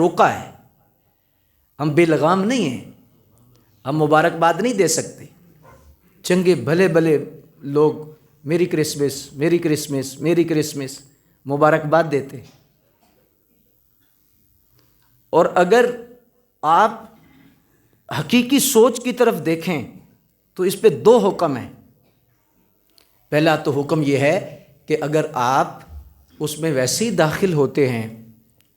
روکا ہے، ہم بے لگام نہیں ہیں، ہم مبارکباد نہیں دے سکتے۔ چنگے بھلے بھلے لوگ میری کرسمس میری کرسمس میری کرسمس مبارکباد دیتے، اور اگر آپ حقیقی سوچ کی طرف دیکھیں تو اس پہ دو حکم ہیں۔ پہلا تو حکم یہ ہے کہ اگر آپ اس میں ویسے ہی داخل ہوتے ہیں،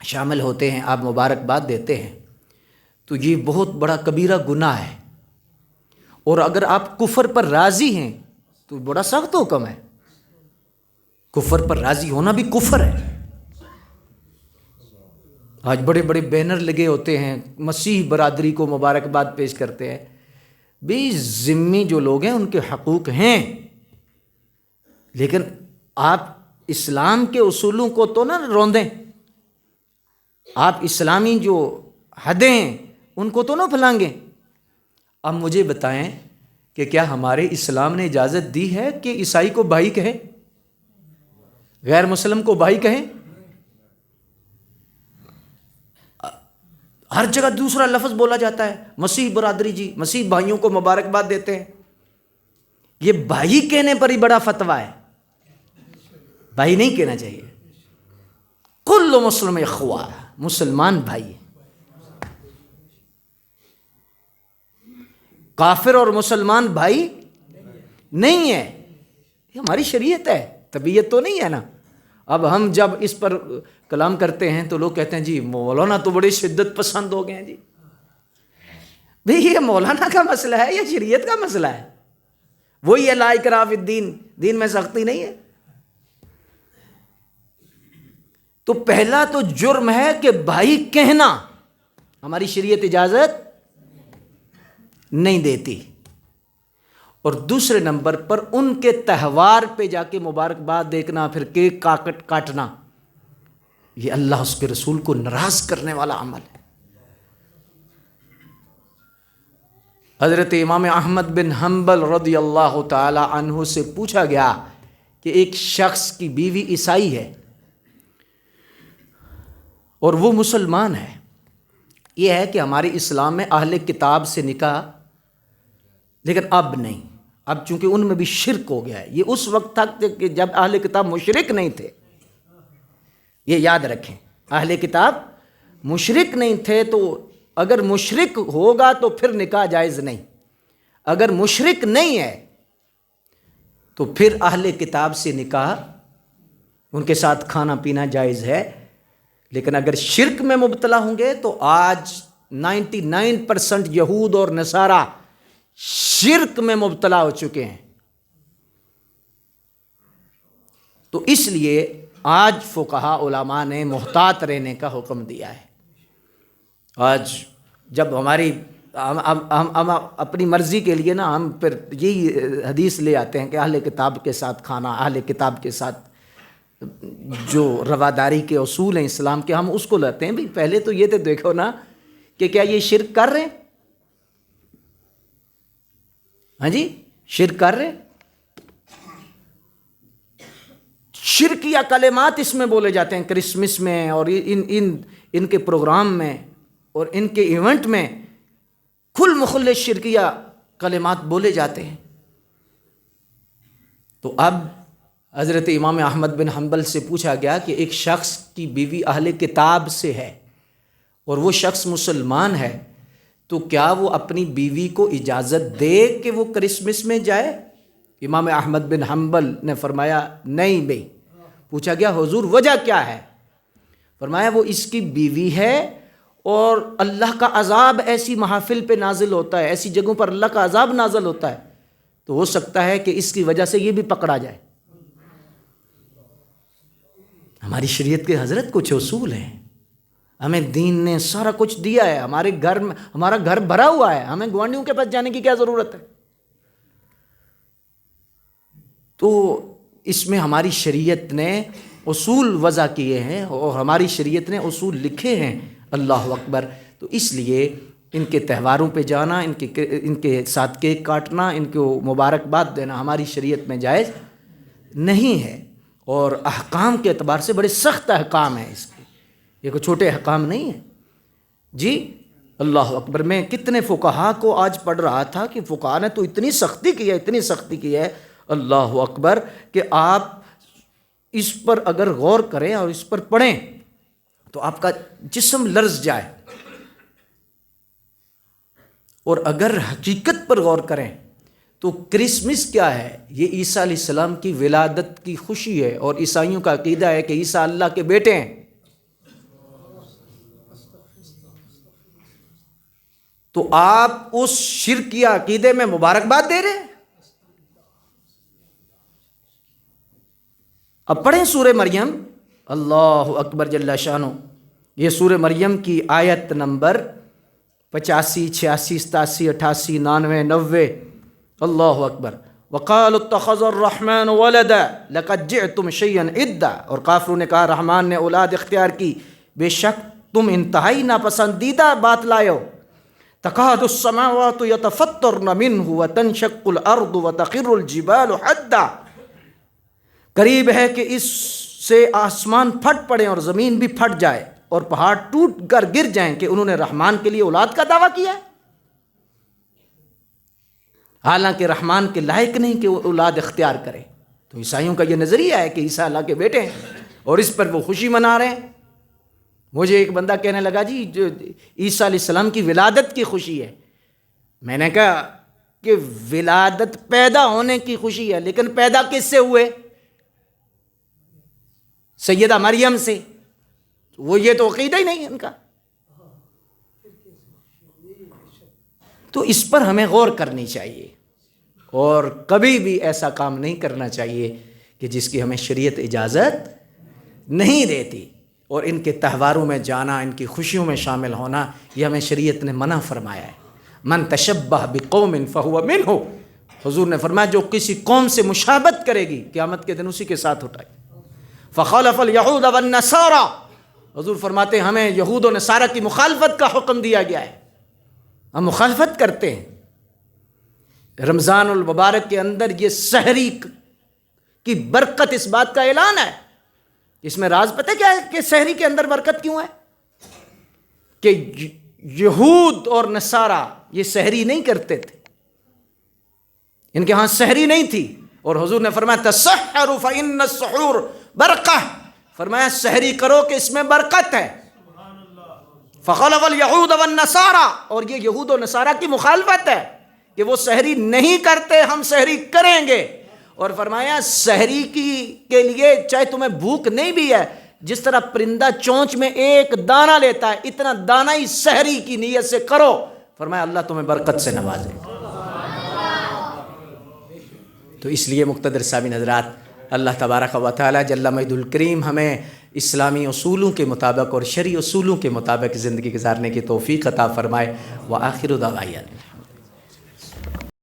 شامل ہوتے ہیں، آپ مبارکباد دیتے ہیں تو یہ بہت بڑا کبیرہ گناہ ہے، اور اگر آپ کفر پر راضی ہیں تو بڑا سخت حکم ہے۔ کفر پر راضی ہونا بھی کفر ہے۔ آج بڑے بڑے بینر لگے ہوتے ہیں، مسیح برادری کو مبارکباد پیش کرتے ہیں۔ بھی ذمی جو لوگ ہیں ان کے حقوق ہیں، لیکن آپ اسلام کے اصولوں کو تو نہ روندیں، آپ اسلامی جو حدیں ہیں ان کو تو نہ پھلانگیں۔ اب مجھے بتائیں کہ کیا ہمارے اسلام نے اجازت دی ہے کہ عیسائی کو بھائی کہیں، غیر مسلم کو بھائی کہیں؟ ہر جگہ دوسرا لفظ بولا جاتا ہے، مسیح برادری جی، مسیح بھائیوں کو مبارکباد دیتے ہیں۔ یہ بھائی کہنے پر ہی بڑا فتویٰ ہے، بھائی نہیں کہنا چاہیے۔ کل مسلم اخوہ، مسلمان بھائی، کافر اور مسلمان بھائی نہیں ہے۔ یہ ہماری شریعت ہے، طبیعت تو نہیں ہے نا۔ اب ہم جب اس پر کلام کرتے ہیں تو لوگ کہتے ہیں جی مولانا تو بڑے شدت پسند ہو گئے ہیں جی۔ بھئی یہ مولانا کا مسئلہ ہے یا شریعت کا مسئلہ ہے؟ وہی ہے لا اکراہ فی الدین، دین میں سختی نہیں ہے۔ تو پہلا تو جرم ہے کہ بھائی کہنا ہماری شریعت اجازت نہیں دیتی، اور دوسرے نمبر پر ان کے تہوار پہ جا کے مبارکباد دیکھنا، پھر کیک کاٹنا، یہ اللہ اس کے رسول کو ناراض کرنے والا عمل ہے۔ حضرت امام احمد بن حنبل رضی اللہ تعالی عنہ سے پوچھا گیا کہ ایک شخص کی بیوی عیسائی ہے اور وہ مسلمان ہے، یہ ہے کہ ہمارے اسلام میں اہل کتاب سے نکاح، لیکن اب نہیں، اب چونکہ ان میں بھی شرک ہو گیا ہے۔ یہ اس وقت تک کہ جب اہل کتاب مشرک نہیں تھے، یہ یاد رکھیں، اہل کتاب مشرک نہیں تھے، تو اگر مشرک ہوگا تو پھر نکاح جائز نہیں۔ اگر مشرک نہیں ہے تو پھر اہل کتاب سے نکاح، ان کے ساتھ کھانا پینا جائز ہے۔ لیکن اگر شرک میں مبتلا ہوں گے تو آج 99% یہود اور نصارہ شرک میں مبتلا ہو چکے ہیں۔ تو اس لیے آج فقہاء علماء نے محتاط رہنے کا حکم دیا ہے۔ آج جب ہماری ہم اپنی مرضی کے لیے نا، ہم پھر یہی حدیث لے آتے ہیں کہ اہل کتاب کے ساتھ کھانا، اہل کتاب کے ساتھ جو رواداری کے اصول ہیں اسلام کے، ہم اس کو لیتے ہیں۔ بھی پہلے تو یہ تو دیکھو نا کہ کیا یہ شرک کر رہے ہیں؟ ہاں جی، شرک کر رہے ہیں۔ شرکیہ کلمات اس میں بولے جاتے ہیں، کرسمس میں اور ان کے پروگرام میں اور ان کے ایونٹ میں کھل مخل شرکیہ کلمات بولے جاتے ہیں۔ تو اب حضرت امام احمد بن حنبل سے پوچھا گیا کہ ایک شخص کی بیوی اہل کتاب سے ہے اور وہ شخص مسلمان ہے، تو کیا وہ اپنی بیوی کو اجازت دے کہ وہ کرسمس میں جائے؟ امام احمد بن حنبل نے فرمایا نہیں بھئی۔ پوچھا گیا حضور وجہ کیا ہے؟ فرمایا وہ اس کی بیوی ہے اور اللہ کا عذاب ایسی محافل پہ نازل ہوتا ہے، ایسی جگہوں پر اللہ کا عذاب نازل ہوتا ہے، تو ہو سکتا ہے کہ اس کی وجہ سے یہ بھی پکڑا جائے۔ ہماری شریعت کے حضرت کچھ اصول ہیں، ہمیں دین نے سارا کچھ دیا ہے، ہمارے گھر میں ہمارا گھر بھرا ہوا ہے، ہمیں گوانڈیوں کے پاس جانے کی کیا ضرورت ہے؟ تو اس میں ہماری شریعت نے اصول وضع کیے ہیں اور ہماری شریعت نے اصول لکھے ہیں۔ اللہ اکبر۔ تو اس لیے ان کے تہواروں پہ جانا، ان کے ساتھ کیک کاٹنا، ان کو مبارکباد دینا ہماری شریعت میں جائز نہیں ہے، اور احکام کے اعتبار سے بڑے سخت احکام ہیں اس کے، یہ کوئی چھوٹے احکام نہیں ہیں۔ جی اللہ اکبر. میں کتنے فقہا کو آج پڑھ رہا تھا کہ فقہا نے تو اتنی سختی کی ہے، اتنی سختی کی ہے، اللہ اکبر، کہ آپ اس پر اگر غور کریں اور اس پر پڑھیں تو آپ کا جسم لرز جائے، اور اگر حقیقت پر غور کریں تو کرسمس کیا ہے؟ یہ عیسیٰ علیہ السلام کی ولادت کی خوشی ہے، اور عیسائیوں کا عقیدہ ہے کہ عیسیٰ اللہ کے بیٹے ہیں. تو آپ اس شرکی عقیدے میں مبارکباد دے رہے ہیں. اب پڑھیں سورہ مریم. اللہ اکبر جل شانہ. یہ سورہ مریم کی آیت نمبر 85، 86، 87، 88، 99، 90. اللہ اکبر. وقالوا اتخذ الرحمن ولدا لقد جئتم شيئا ادا. اور کافروں نے کہا رحمان نے اولاد اختیار کی، بے شک تم انتہائی ناپسندیدہ بات لائے ہو. تکاد السماوات یتفطرن منہ وتنشق الارض وتخر الجبال حدا. قریب ہے کہ اس سے آسمان پھٹ پڑے اور زمین بھی پھٹ جائے اور پہاڑ ٹوٹ کر گر جائیں کہ انہوں نے رحمان کے لیے اولاد کا دعویٰ کیا ہے، حالانکہ رحمان کے لائق نہیں کہ وہ اولاد اختیار کرے. تو عیسائیوں کا یہ نظریہ ہے کہ عیسیٰ اللہ کے بیٹے ہیں، اور اس پر وہ خوشی منا رہے ہیں. مجھے ایک بندہ کہنے لگا جی جو عیسیٰ علیہ السلام کی ولادت کی خوشی ہے. میں نے کہا کہ ولادت پیدا ہونے کی خوشی ہے، لیکن پیدا کس سے ہوئے؟ سیدہ مریم سے. وہ یہ تو عقیدہ ہی نہیں ان کا. تو اس پر ہمیں غور کرنی چاہیے، اور کبھی بھی ایسا کام نہیں کرنا چاہیے کہ جس کی ہمیں شریعت اجازت نہیں دیتی. اور ان کے تہواروں میں جانا، ان کی خوشیوں میں شامل ہونا، یہ ہمیں شریعت نے منع فرمایا ہے. من تشبہ بقوم فہو منہ. حضور نے فرمایا جو کسی قوم سے مشابہت کرے گی قیامت کے دن اسی کے ساتھ اٹھائے. فخالف الیہود والنصارى. حضور فرماتے ہیں ہمیں یہود و نصارہ کی مخالفت کا حکم دیا گیا ہے، ہم مخالفت کرتے ہیں. رمضان المبارک کے اندر یہ سحری کی برکت اس بات کا اعلان ہے. اس میں راز پتہ کیا ہے کہ سحری کے اندر برکت کیوں ہے؟ کہ یہود اور نصارہ یہ سحری نہیں کرتے تھے، ان کے ہاں سحری نہیں تھی، اور حضور نے فرمایا تسحروا فإن السحور برکہ. فرمایا سحری کرو کہ اس میں برکت ہے. فخلف الیہود والنصارى. اور یہ یہود و نصارہ کی مخالفت ہے کہ وہ سحری نہیں کرتے، ہم سحری کریں گے. اور فرمایا سحری کے لیے چاہے تمہیں بھوک نہیں بھی ہے، جس طرح پرندہ چونچ میں ایک دانہ لیتا ہے اتنا دانہ ہی سحری کی نیت سے کرو. فرمایا اللہ تمہیں برکت سے نوازے. تو اس لیے مقتدر سامعین حضرات، اللہ تبارک و تعالی جل مجد الکریم ہمیں اسلامی اصولوں کے مطابق اور شرعی اصولوں کے مطابق زندگی گزارنے کی توفیق عطا فرمائے. وآخر دعوانا